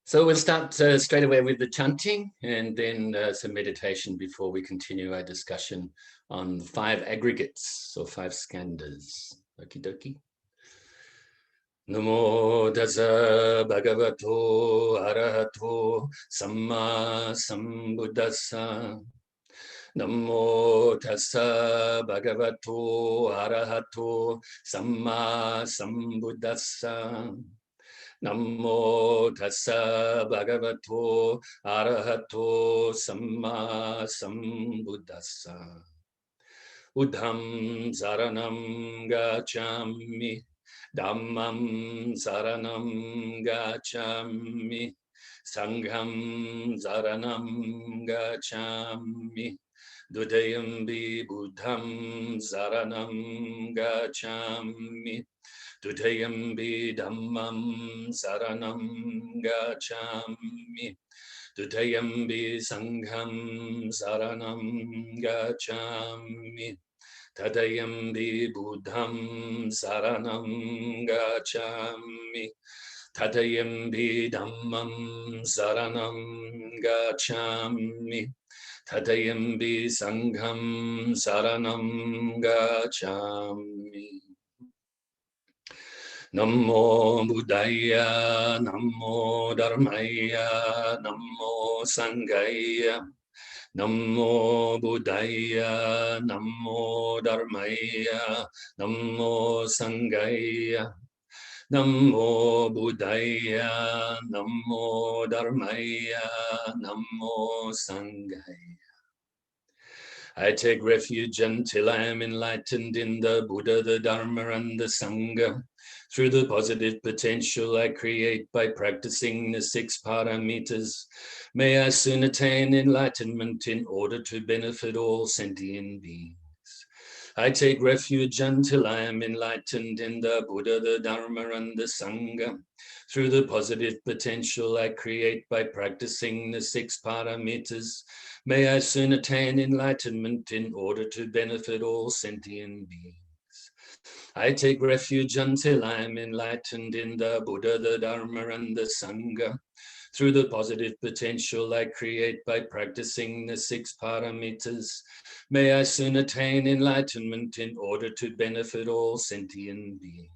So we'll start straight away with the chanting and then some meditation before we continue our discussion on 5 aggregates or 5 skandhas. Okie dokie. Namo Tassa Bhagavato Arahato SammaSambuddhassa. Namo Tassa Bhagavato Arahato SammaSambuddhassa. Namo Tassa Bhagavato Arahato SammaSambuddhassa. Buddham saranam gacchami, Dhammam saranam gacchami, Sangham saranam gacchami, Dutiyampi Buddham saranam gacchami, Dutiyampi Dhammam saranam gacchami, Dutiyampi Sangham saranam gacchami, Tadayampi Buddham saranam gacchami, Tadayampi Dhammam saranam gacchami, Tadayampi Sangham saranam gacchami. Namo Buddhaya, Namo Dharmaya, Namo Sanghaya. Namo Buddhaya, Namo Dharmaya, Namo Sanghaya. Namo Buddhaya, Namo Dharmaya, Namo Sanghaya. I take refuge until I am enlightened in the Buddha, the Dharma, and the Sangha. Through the positive potential I create by practicing the 6 paramitas, may I soon attain enlightenment in order to benefit all sentient beings. I take refuge until I am enlightened in the Buddha, the Dharma, and the Sangha. Through the positive potential I create by practicing the 6 paramitas, may I soon attain enlightenment in order to benefit all sentient beings. I take refuge until I am enlightened in the Buddha, the Dharma, and the Sangha. Through the positive potential I create by practicing the 6 paramitas, may I soon attain enlightenment in order to benefit all sentient beings.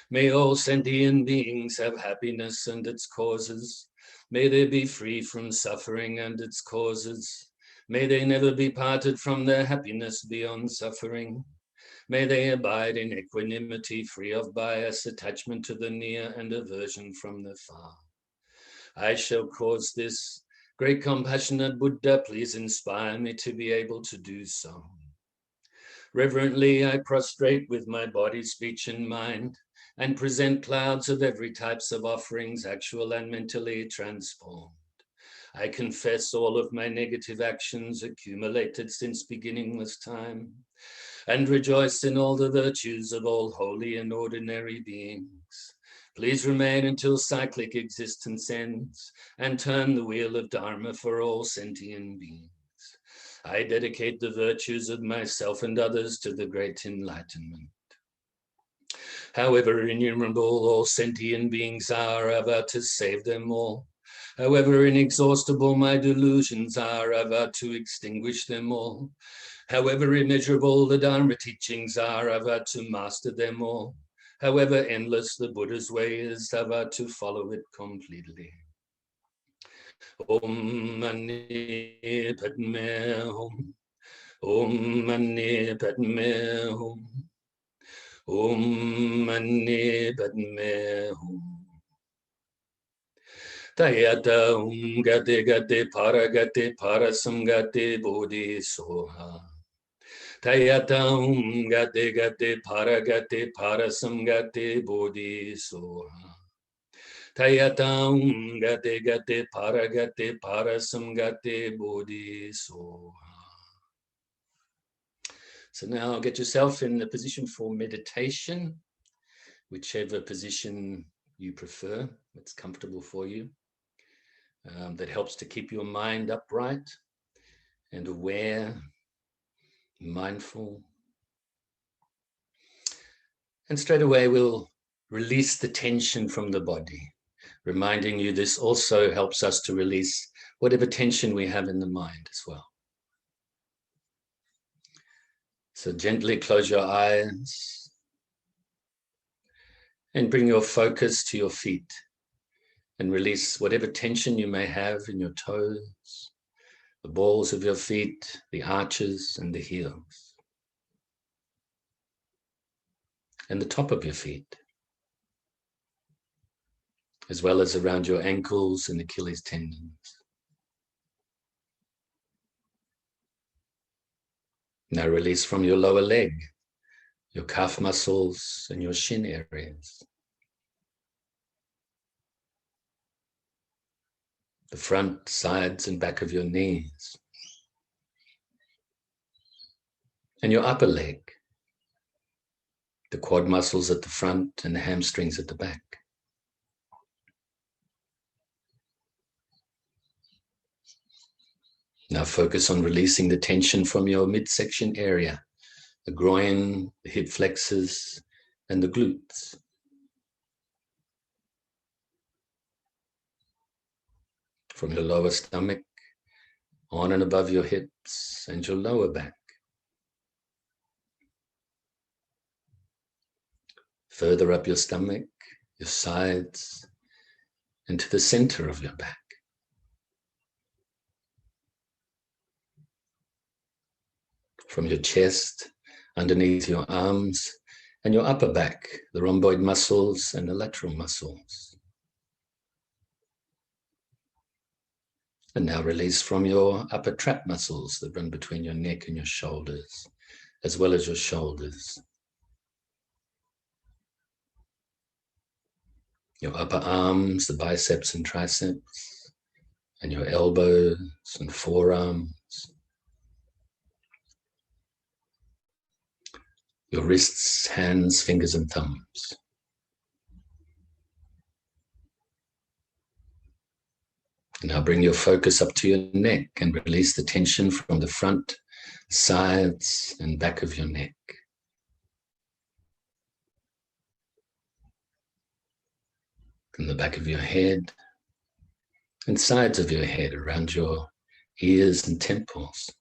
May all sentient beings have happiness and its causes. May they be free from suffering and its causes. May they never be parted from their happiness beyond suffering. May they abide in equanimity, free of bias, attachment to the near, and aversion from the far. I shall cause this. Great compassionate Buddha, please inspire me to be able to do so. Reverently, I prostrate with my body, speech, and mind, and present clouds of every types of offerings, actual and mentally transformed. I confess all of my negative actions accumulated since beginningless time, and rejoice in all the virtues of all holy and ordinary beings. Please remain until cyclic existence ends, and turn the wheel of Dharma for all sentient beings. I dedicate the virtues of myself and others to the great enlightenment. However innumerable all sentient beings are, I vow to save them all. However inexhaustible my delusions are, I vow to extinguish them all. However immeasurable the Dharma teachings are, I vow to master them all. However endless the Buddha's way is, I vow to follow it completely. Om Mani Padme Hum. Om Mani Padme Hum. Om Mani Padme Hum. Tayata Gate Gate Parasamgate Bodhi Soha. Tayatam gate gate parasamgate bodhi soha. Tayatam gate parasamgate bodhi soha. So now get yourself in the position for meditation, whichever position you prefer, that's comfortable for you, that helps to keep your mind upright and aware, mindful. And straight away we'll release the tension from the body. reminding you this also helps us to release whatever tension we have in the mind as well. So gently close your eyes and bring your focus to your feet and release whatever tension you may have in your toes, the balls of your feet, the arches and the heels, and the top of your feet, as well as around your ankles and Achilles tendons. Now release from your lower leg, your calf muscles and your shin areas, the front, sides and back of your knees, and your upper leg, the quad muscles at the front and the hamstrings at the back. Now focus on releasing the tension from your midsection area, the groin, the hip flexors, and the glutes. From your lower stomach, on and above your hips and your lower back. Further up your stomach, your sides, and to the center of your back. From your chest, underneath your arms, and your upper back, the rhomboid muscles and the lateral muscles. And now release from your upper trap muscles that run between your neck and your shoulders, as well as your shoulders. Your upper arms, the biceps and triceps, and your elbows and forearms. Your wrists, hands, fingers, and thumbs. Now bring your focus up to your neck and release the tension from the front, sides, and back of your neck. From the back of your head and sides of your head around your ears and temples.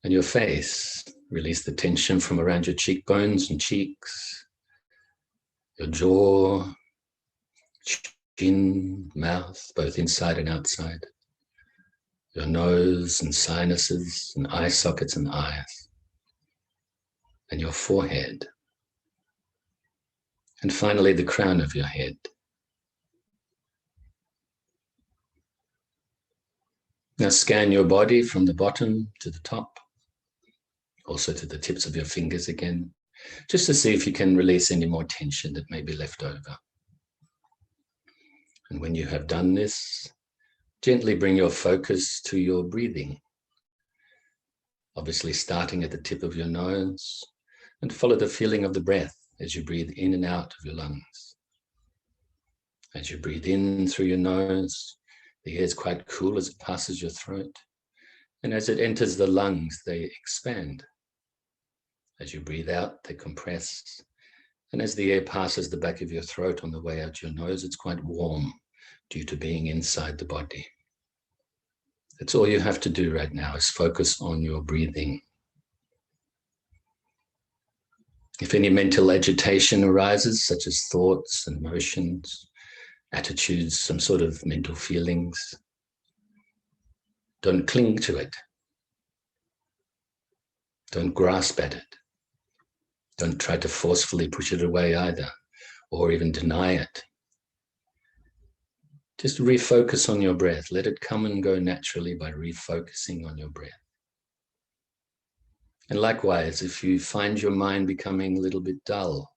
And your face, release the tension from around your cheekbones and cheeks, your jaw, chin, mouth, both inside and outside, your nose and sinuses and eye sockets and eyes, and your forehead. And finally, the crown of your head. Now scan your body from the bottom to the top, also to the tips of your fingers again, just to see if you can release any more tension that may be left over. And when you have done this, gently bring your focus to your breathing. Obviously starting at the tip of your nose, and follow the feeling of the breath as you breathe in and out of your lungs. As you breathe in through your nose, the air is quite cool as it passes your throat. And as it enters the lungs, they expand. As you breathe out, they compress. And as the air passes the back of your throat on the way out your nose, it's quite warm due to being inside the body. That's all you have to do right now, is focus on your breathing. If any mental agitation arises, such as thoughts and emotions, attitudes, some sort of mental feelings, don't cling to it. Don't grasp at it. Don't try to forcefully push it away either, or even deny it. Just refocus on your breath. Let it come and go naturally by refocusing on your breath. And likewise, if you find your mind becoming a little bit dull,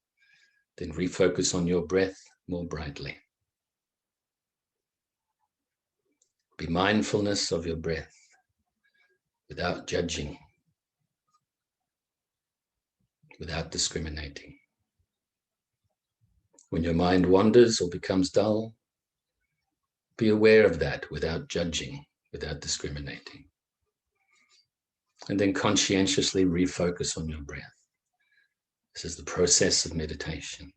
then refocus on your breath more brightly. Be mindfulness of your breath without judging, without discriminating. When your mind wanders or becomes dull, be aware of that without judging, without discriminating. And then conscientiously refocus on your breath. This is the process of meditation.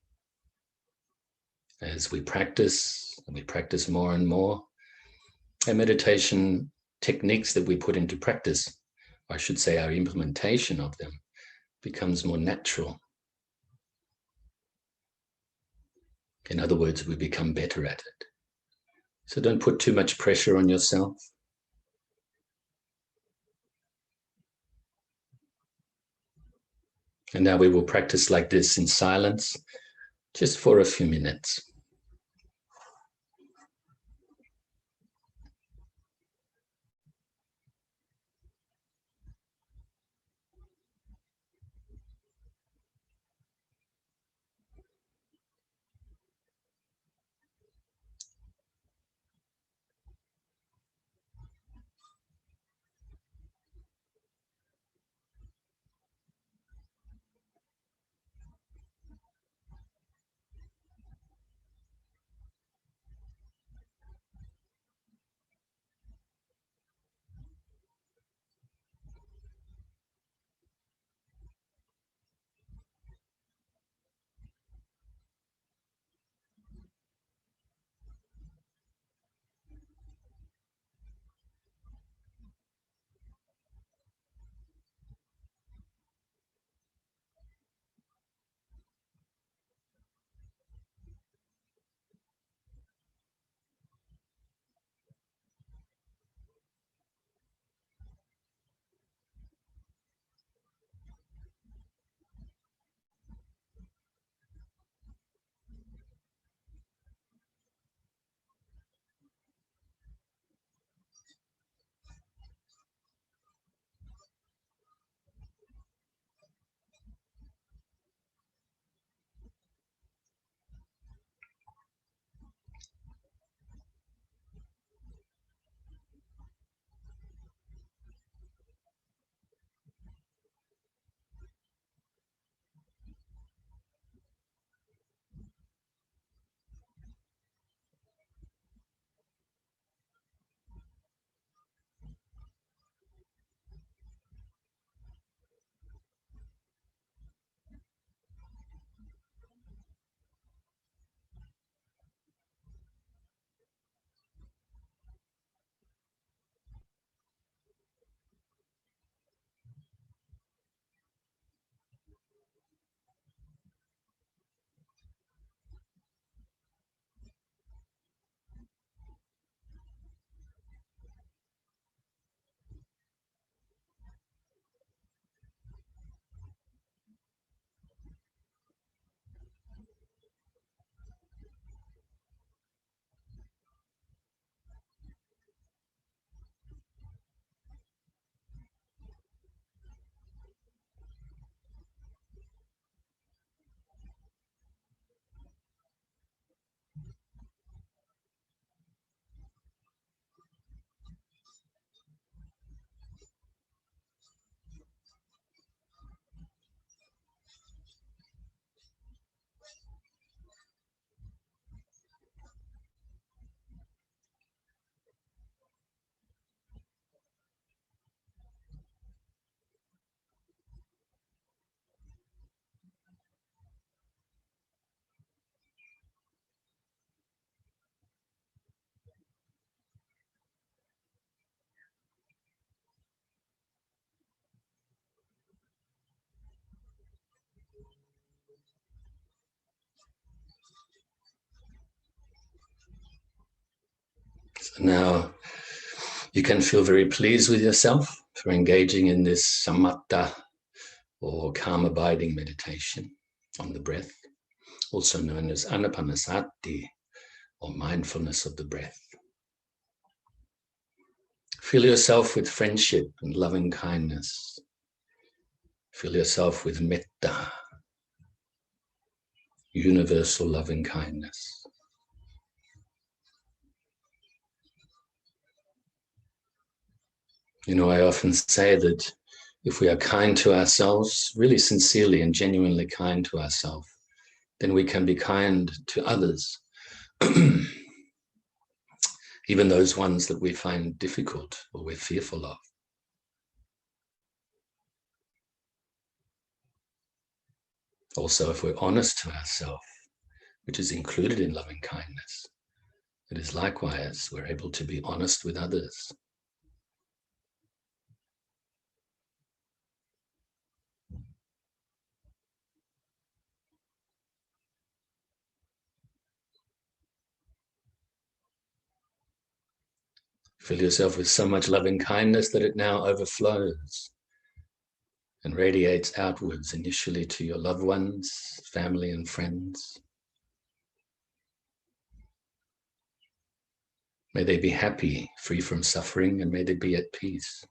As we practice, and we practice more and more, our meditation techniques that we put into practice, I should say our implementation of them, becomes more natural. In other words, we become better at it. So don't put too much pressure on yourself. And now we will practice like this in silence, just for a few minutes. So now you can feel very pleased with yourself for engaging in this samatha or calm abiding meditation on the breath, also known as anapanasati or mindfulness of the breath. Feel yourself with friendship and loving kindness. Feel yourself with metta, universal loving kindness. You know, I often say that if we are kind to ourselves, really sincerely and genuinely kind to ourselves, then we can be kind to others, even those ones that we find difficult or we're fearful of. Also, if we're honest to ourselves, which is included in loving kindness, it is likewise we're able to be honest with others. Fill yourself with so much loving kindness that it now overflows and radiates outwards, initially to your loved ones, family and friends. May they be happy, free from suffering, and may they be at peace.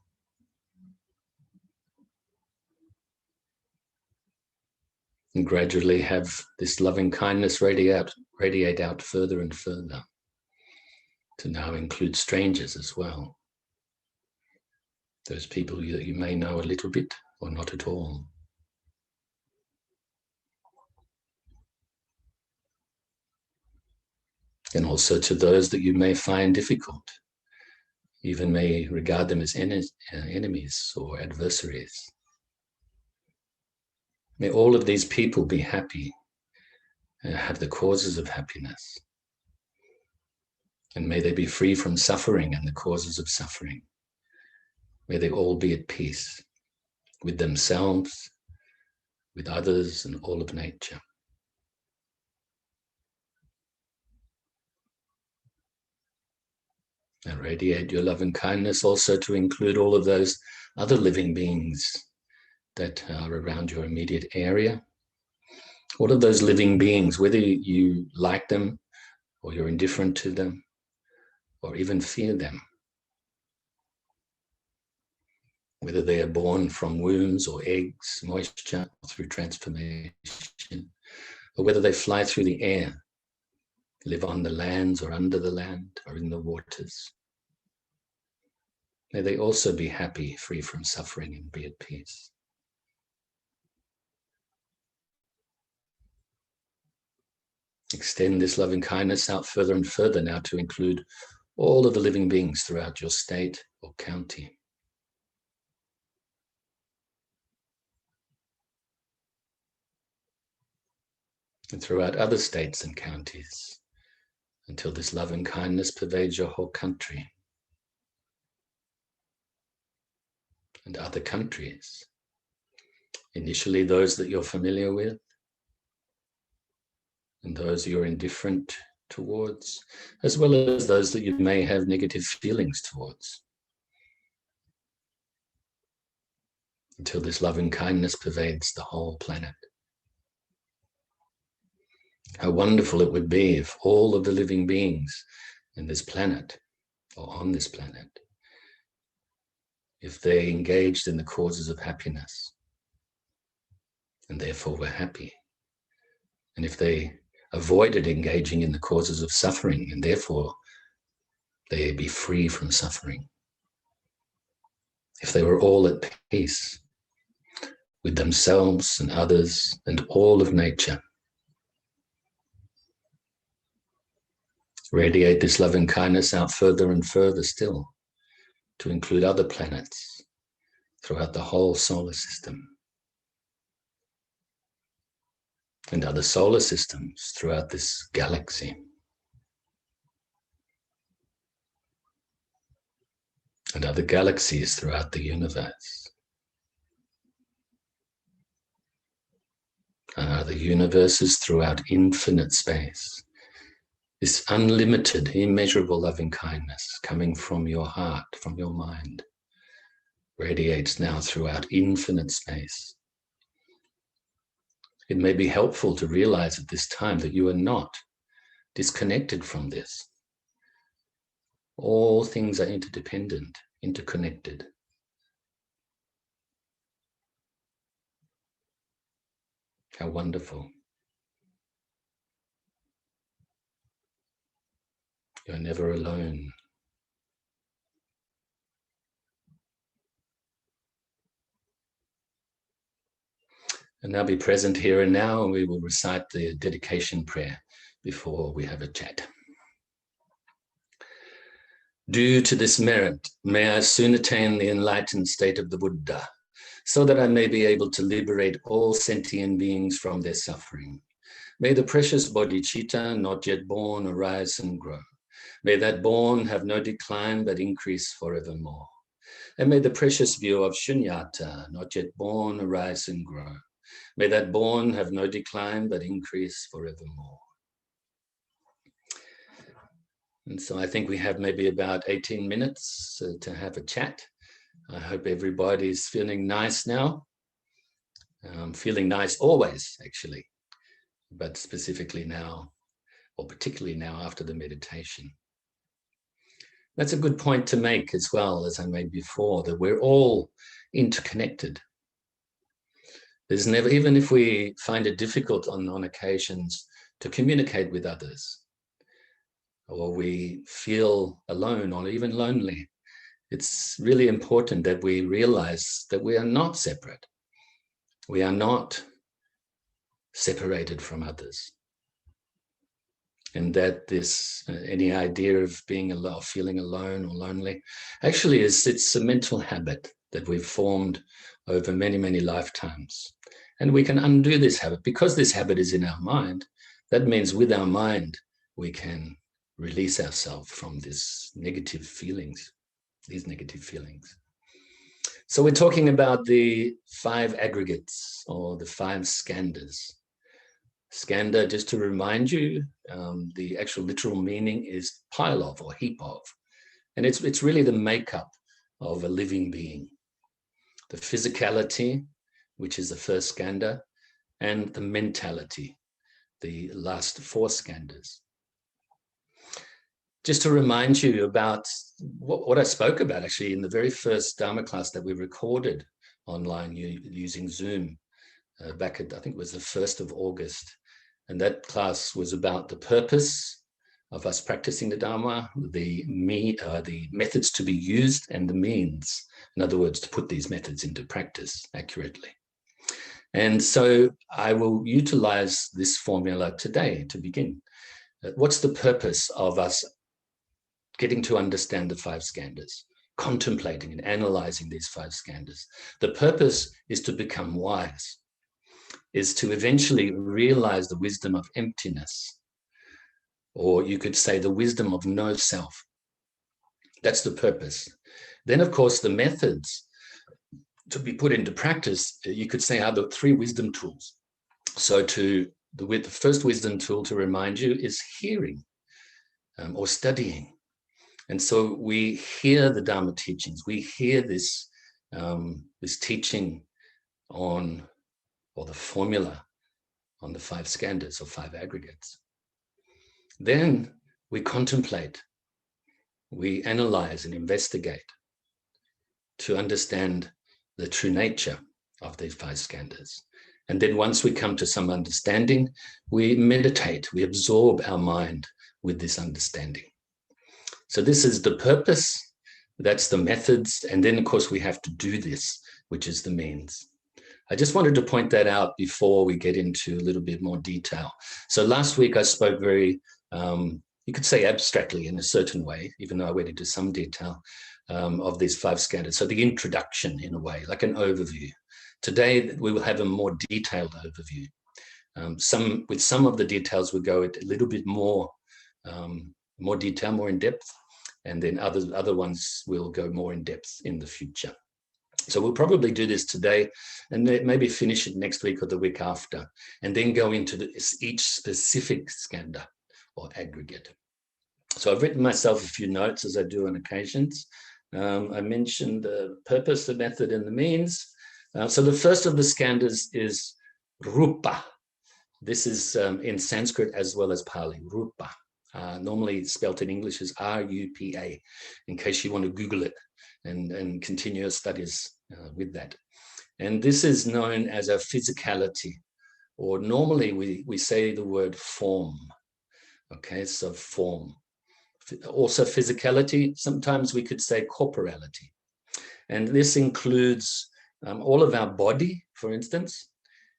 And gradually have this loving kindness radiate out further and further to now include strangers as well. Those people that you may know a little bit or not at all. And also to those that you may find difficult, even may regard them as enemies or adversaries. May all of these people be happy and have the causes of happiness. And may they be free from suffering and the causes of suffering. May they all be at peace with themselves, with others, and all of nature. And radiate your love and kindness also to include all of those other living beings that are around your immediate area. All of those living beings, whether you like them or you're indifferent to them or even fear them, whether they are born from wombs or eggs, moisture, or through transformation, or whether they fly through the air, live on the lands or under the land or in the waters. May they also be happy, free from suffering, and be at peace. Extend this loving kindness out further and further now to include all of the living beings throughout your state or county. And throughout other states and counties, until this love and kindness pervades your whole country and other countries. Initially those that you're familiar with, and those you're indifferent towards, as well as those that you may have negative feelings towards. Until this loving kindness pervades the whole planet. How wonderful it would be if all of the living beings in this planet, or on this planet, if they engaged in the causes of happiness, and therefore were happy, and if they avoided engaging in the causes of suffering, and therefore they be free from suffering. If they were all at peace with themselves and others and all of nature. Radiate this loving kindness out further and further still to include other planets throughout the whole solar system and other solar systems throughout this galaxy. And other galaxies throughout the universe. And other universes throughout infinite space. This unlimited, immeasurable loving kindness coming from your heart, from your mind, radiates now throughout infinite space. It may be helpful to realize at this time that you are not disconnected from this. All things are interdependent, interconnected. How wonderful. You're never alone. And now be present here and now, and we will recite the dedication prayer before we have a chat. Due to this merit, may I soon attain the enlightened state of the Buddha, so that I may be able to liberate all sentient beings from their suffering. May the precious bodhicitta not yet born arise and grow. May that born have no decline but increase forevermore. And may the precious view of shunyata, not yet born, arise and grow. May that born have no decline but increase forevermore. And so I think we have maybe about 18 minutes to have a chat. I hope everybody's feeling nice now. Feeling nice always, actually, but specifically now, or particularly now after the meditation. That's a good point to make as well, as I made before, that we're all interconnected. There's never, even if we find it difficult on occasions to communicate with others, or we feel alone or even lonely, it's really important that we realize that we are not separate. We are not separated from others. And that this, any idea of being alone, feeling alone or lonely, actually it's a mental habit that we've formed over many, many lifetimes. And we can undo this habit. Because this habit is in our mind, that means with our mind, we can release ourselves from these negative feelings. So we're talking about the 5 aggregates, or the 5 skandhas. Skandha, just to remind you, the actual literal meaning is pile of or heap of. And it's really the makeup of a living being. The physicality, which is the first skandha, and the mentality, the last 4 skandhas. Just to remind you about what I spoke about actually in the very first Dharma class that we recorded online using Zoom back at, I think it was the 1st of August. And that class was about the purpose of us practicing the Dharma, the methods to be used, and the means. In other words, to put these methods into practice accurately. And so I will utilize this formula today to begin. What's the purpose of us getting to understand the 5 skandhas, contemplating and analyzing these 5 skandhas? The purpose is to become wise, is to eventually realize the wisdom of emptiness, or you could say the wisdom of no self. That's the purpose. Then, of course, the methods to be put into practice, you could say, are the 3 wisdom tools. So the first wisdom tool, to remind you, is hearing or studying. And so we hear the Dharma teachings. We hear this teaching on, or the formula on the 5 skandhas or 5 aggregates. Then we contemplate, we analyze and investigate to understand the true nature of these 5 skandhas. And then once we come to some understanding, we meditate, we absorb our mind with this understanding. So this is the purpose, that's the methods, and then of course we have to do this, which is the means. I just wanted to point that out before we get into a little bit more detail. So last week I spoke very, you could say abstractly in a certain way, even though I went into some detail of these 5 skandhas. So the introduction in a way, like an overview. Today we will have a more detailed overview. With some of the details we'll go a little bit more detail, more in depth, and then other ones will go more in depth in the future. So we'll probably do this today and maybe finish it next week or the week after, and then go into each specific skandha or aggregate. So I've written myself a few notes, as I do on occasions. I mentioned the purpose, the method, and the means. So the first of the skandhas is rupa. This is in Sanskrit as well as Pali, rupa. Normally spelt in English as R-U-P-A, in case you want to Google it and continue your studies with that. And this is known as a physicality, or normally we say the word form. Okay, so form. Also physicality, sometimes we could say corporality. And this includes all of our body, for instance,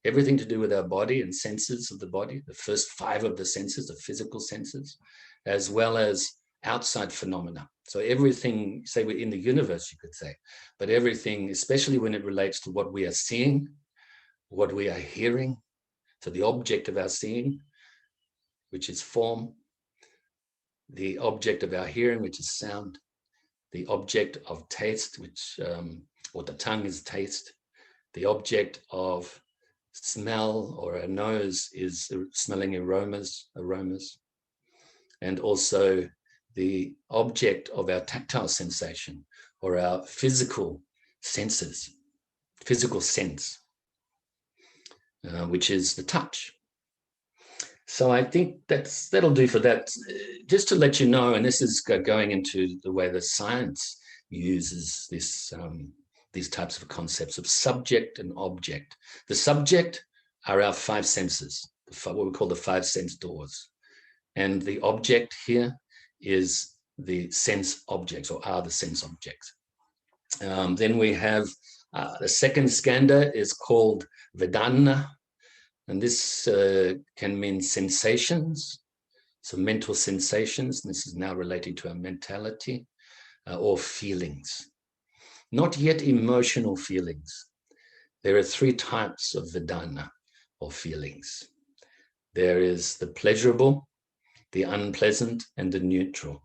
everything to do with our body and senses of the body, the first 5 of the senses, the physical senses, as well as outside phenomena. So everything, say we're in the universe, you could say, but everything, especially when it relates to what we are seeing, what we are hearing, so the object of our seeing, which is form, the object of our hearing, which is sound, the object of taste, which, or the tongue is taste, the object of smell or our nose is smelling aromas, and also the object of our tactile sensation or our physical senses, physical sense, which is the touch. So I think that'll do for that. Just to let you know, and this is going into the way that science uses this, these types of concepts of subject and object. The subject are our five senses, what we call the five sense doors. And the object here is the sense objects, or are the sense objects. Then we have the second skandha is called VANDANA, and this can mean sensations, so mental sensations. This is now relating to our mentality, or feelings. Not yet emotional feelings. There are three types of VANDANA, or feelings. There is the pleasurable, the unpleasant, and the neutral.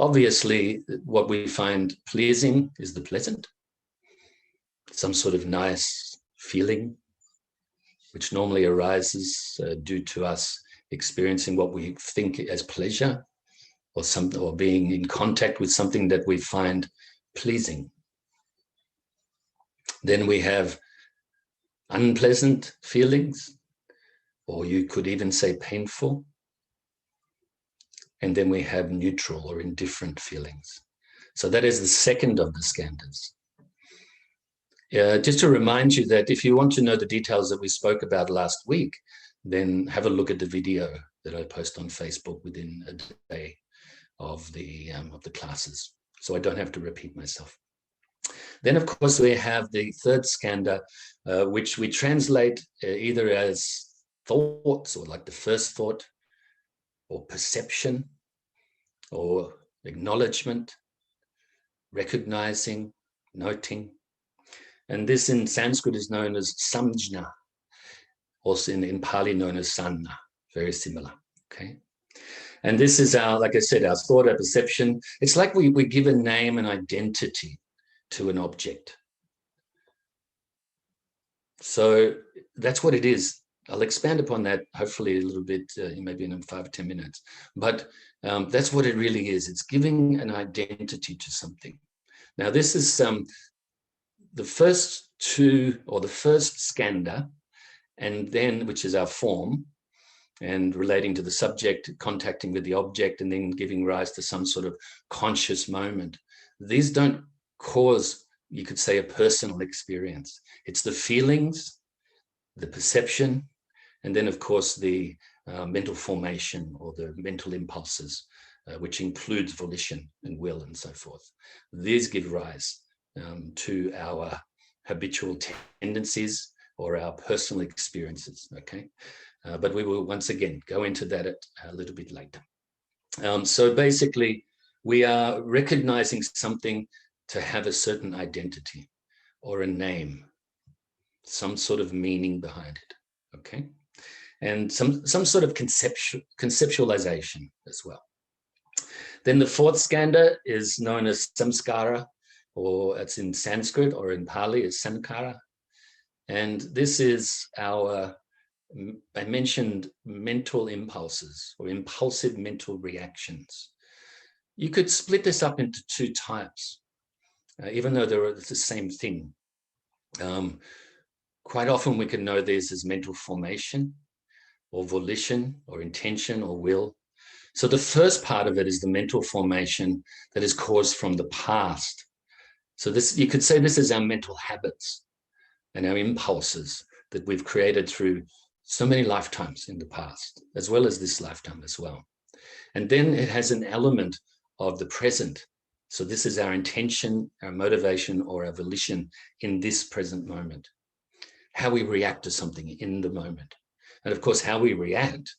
Obviously, what we find pleasing is the pleasant, some sort of nice feeling, which normally arises due to us experiencing what we think as pleasure, or being in contact with something that we find pleasing. Then we have unpleasant feelings, or you could even say painful. And then we have neutral or indifferent feelings. So that is the second of the skandhas. Just to remind you that if you want to know the details that we spoke about last week, then have a look at the video that I post on Facebook within a day of the classes, so I don't have to repeat myself. Then, of course, we have the third skandha, which we translate either as thoughts, or like the first thought, or perception, or acknowledgement, recognizing, noting. And this in Sanskrit is known as samjna, also in Pali known as sanna, very similar, okay? And this is our, like I said, our thought, our perception. It's like we give a name and identity to an object. So that's what it is. I'll expand upon that hopefully a little bit, maybe in 5 or 10 minutes. But that's what it really is. It's giving an identity to something. Now, this is the first two, or the first skandha, and then, which is our form, and relating to the subject, contacting with the object, and then giving rise to some sort of conscious moment. These don't cause, you could say, a personal experience. It's the feelings, the perception, and then, of course, the mental formation, or the mental impulses, which includes volition and will and so forth. These give rise to our habitual tendencies, or our personal experiences, okay? But we will once again go into that a little bit later. So basically, we are recognizing something to have a certain identity, or a name, some sort of meaning behind it, okay? And some sort of conceptualization as well. Then the fourth skandha is known as samskara, or it's in Sanskrit, or in Pali is sankara. And this is our, I mentioned, mental impulses, or impulsive mental reactions. You could split this up into two types, even though they're the same thing. Quite often we can know these as mental formation, or volition, or intention, or will. So the first part of it is the mental formation that is caused from the past. So this, you could say, this is our mental habits and our impulses that we've created through so many lifetimes in the past, as well as this lifetime as well. And then it has an element of the present. So this is our intention, our motivation, or our volition in this present moment. How we react to something in the moment. And of course, how we react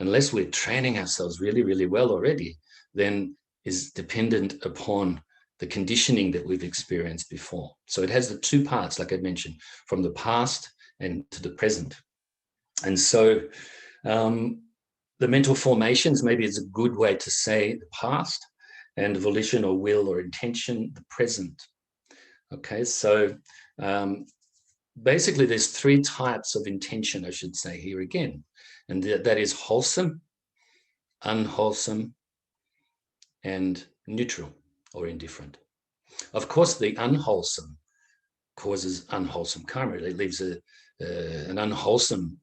unless we're training ourselves really, really well already, then is dependent upon the conditioning that we've experienced before. So it has the two parts, like I mentioned, from the past and to the present. And so the mental formations, maybe it's a good way to say the past, and volition or will or intention, the present. Okay, so basically there's three types of intention, I should say here again, and that is wholesome, unwholesome, and neutral or indifferent. Of course, the unwholesome causes unwholesome karma. It leaves an unwholesome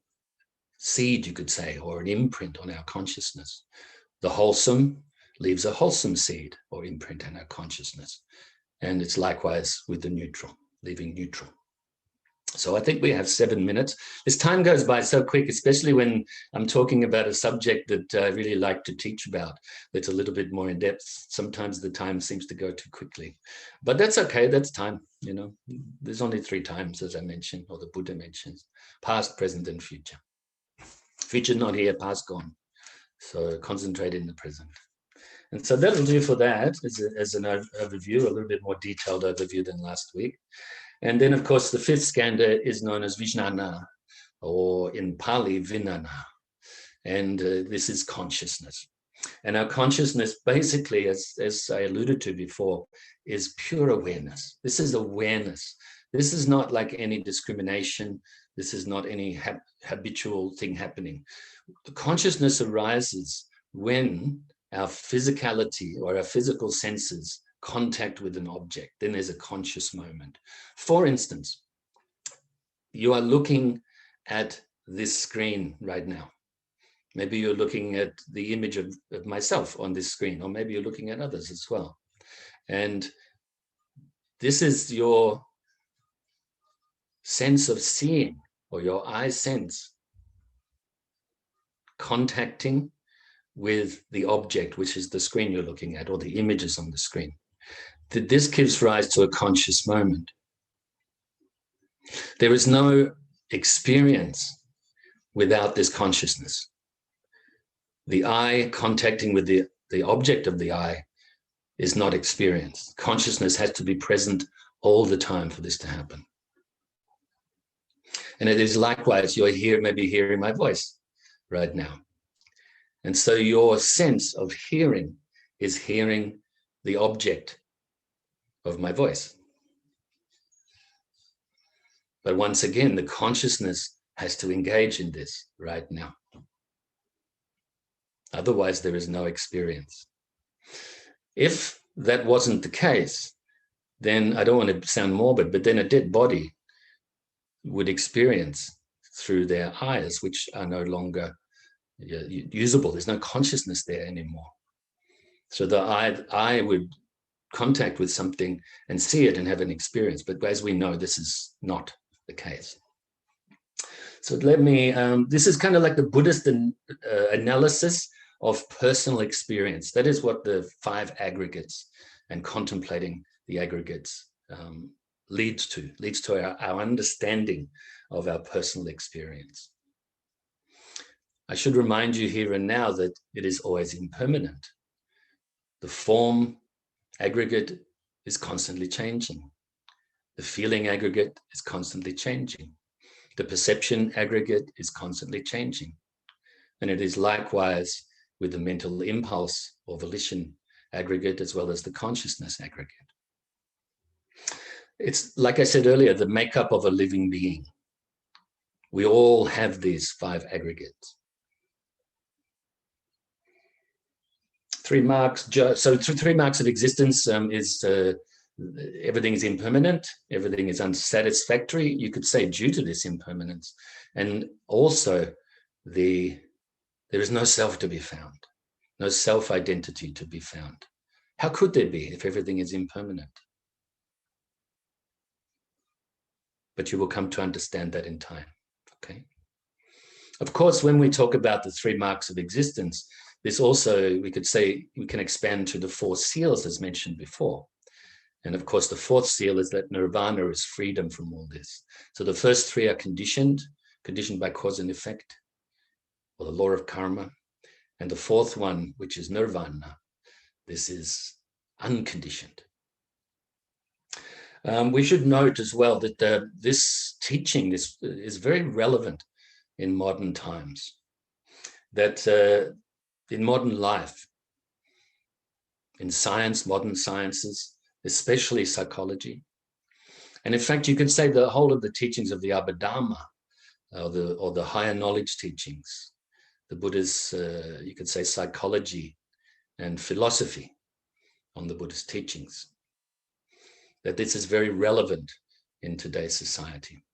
seed, you could say, or an imprint on our consciousness. The wholesome leaves a wholesome seed or imprint on our consciousness. And it's likewise with the neutral, leaving neutral. So I think we have 7 minutes. This time goes by so quick, especially when I'm talking about a subject that I really like to teach about, that's a little bit more in depth. Sometimes the time seems to go too quickly, but that's okay. That's time. You know, there's only 3 times, as I mentioned, or the Buddha mentions: past, present, and future. Future not here, past gone. So concentrate in the present. And so that'll do for that as an overview, a little bit more detailed overview than last week. And then, of course, the 5th skandha is known as Vijnana, or in Pali, Vinana. And this is consciousness. And our consciousness, basically, as I alluded to before, is pure awareness. This is awareness. This is not like any discrimination. This is not any habitual thing happening. The consciousness arises when our physicality or our physical senses contact with an object. Then there's a conscious moment. For instance, you are looking at this screen right now. Maybe you're looking at the image of myself on this screen, or maybe you're looking at others as well. And this is your sense of seeing, or your eye sense contacting with the object, which is the screen you're looking at, or the images on the screen. This gives rise to a conscious moment. There is no experience without this consciousness. The eye contacting with the object of the eye is not experience. Consciousness has to be present all the time for this to happen. And it is likewise, you're here, maybe hearing my voice right now. And so your sense of hearing is hearing the object of my voice. But once again, the consciousness has to engage in this right now. Otherwise, there is no experience. If that wasn't the case, then I don't want to sound morbid, but then a dead body would experience through their eyes, which are no longer usable. There's no consciousness there anymore. So the eye would contact with something and see it and have an experience. But as we know, this is not the case. So let me, this is kind of like the Buddhist analysis of personal experience. That is what the 5 aggregates and contemplating the aggregates leads to our understanding of our personal experience. I should remind you here and now that it is always impermanent. The form aggregate is constantly changing. The feeling aggregate is constantly changing. The perception aggregate is constantly changing. And it is likewise with the mental impulse or volition aggregate as well as the consciousness aggregate. It's, like I said earlier, the makeup of a living being. We all have these 5 aggregates. 3 marks. So 3 marks of existence is everything is impermanent, everything is unsatisfactory, you could say, due to this impermanence. And also there is no self to be found, no self-identity to be found. How could there be if everything is impermanent? But you will come to understand that in time, okay? Of course, when we talk about the 3 marks of existence, this also, we could say, we can expand to the 4 seals as mentioned before. And of course, the 4th seal is that nirvana is freedom from all this. So the first 3 are conditioned by cause and effect, or the law of karma. And the fourth one, which is nirvana, this is unconditioned. We should note as well that this teaching is very relevant in modern times. That in modern life, in science, modern sciences, especially psychology, and in fact, you could say the whole of the teachings of the Abhidharma, or the higher knowledge teachings, the Buddha's, you could say, psychology and philosophy on the Buddha's teachings, that this is very relevant in today's society.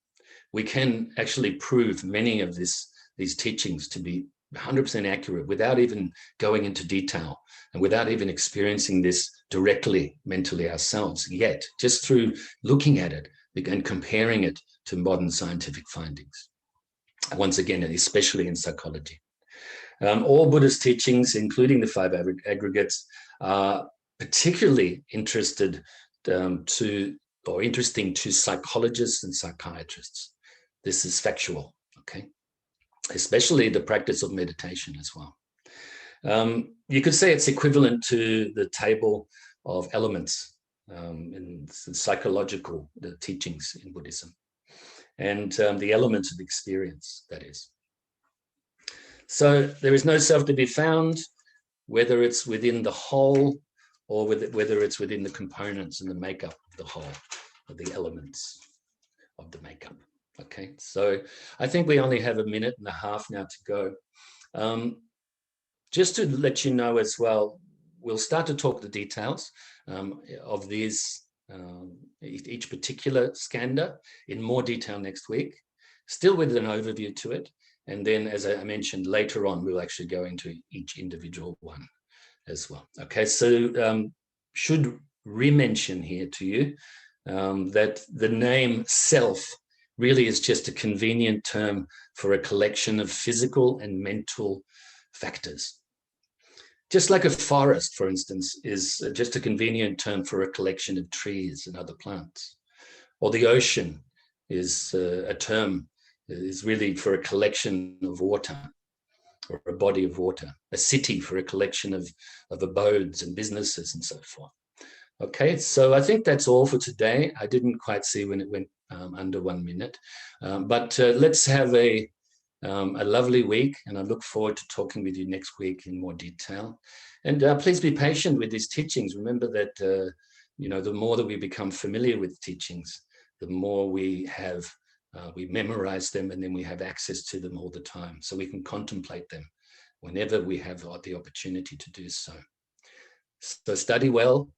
We can actually prove many of these teachings to be 100% accurate without even going into detail and without even experiencing this directly mentally ourselves yet, just through looking at it and comparing it to modern scientific findings. Once again, especially in psychology. All Buddhist teachings, including the 5 aggregates, are particularly interesting to psychologists and psychiatrists. This is factual, okay? Especially the practice of meditation as well. You could say it's equivalent to the table of elements in psychological teachings in Buddhism, and the elements of experience, that is. So there is no self to be found, whether it's within the whole or whether it's within the components and the makeup of the whole, or the elements of the makeup. Okay, so I think we only have 1.5 minutes now to go. Just to let you know as well, we'll start to talk the details of these, each particular skandha in more detail next week, still with an overview to it. And then, as I mentioned, later on, we'll actually go into each individual one as well. Okay, so should re-mention here to you that the name self really is just a convenient term for a collection of physical and mental factors. Just like a forest, for instance, is just a convenient term for a collection of trees and other plants. Or the ocean is a term is really for a collection of water, or a body of water. A city for a collection of abodes and businesses and so forth. Okay, so I think that's all for today. I didn't quite see when it went under 1 minute, but let's have a lovely week, and I look forward to talking with you next week in more detail. And please be patient with these teachings. Remember that the more that we become familiar with teachings, the more we have, we memorize them, and then we have access to them all the time, so we can contemplate them whenever we have the opportunity to do so. So study well,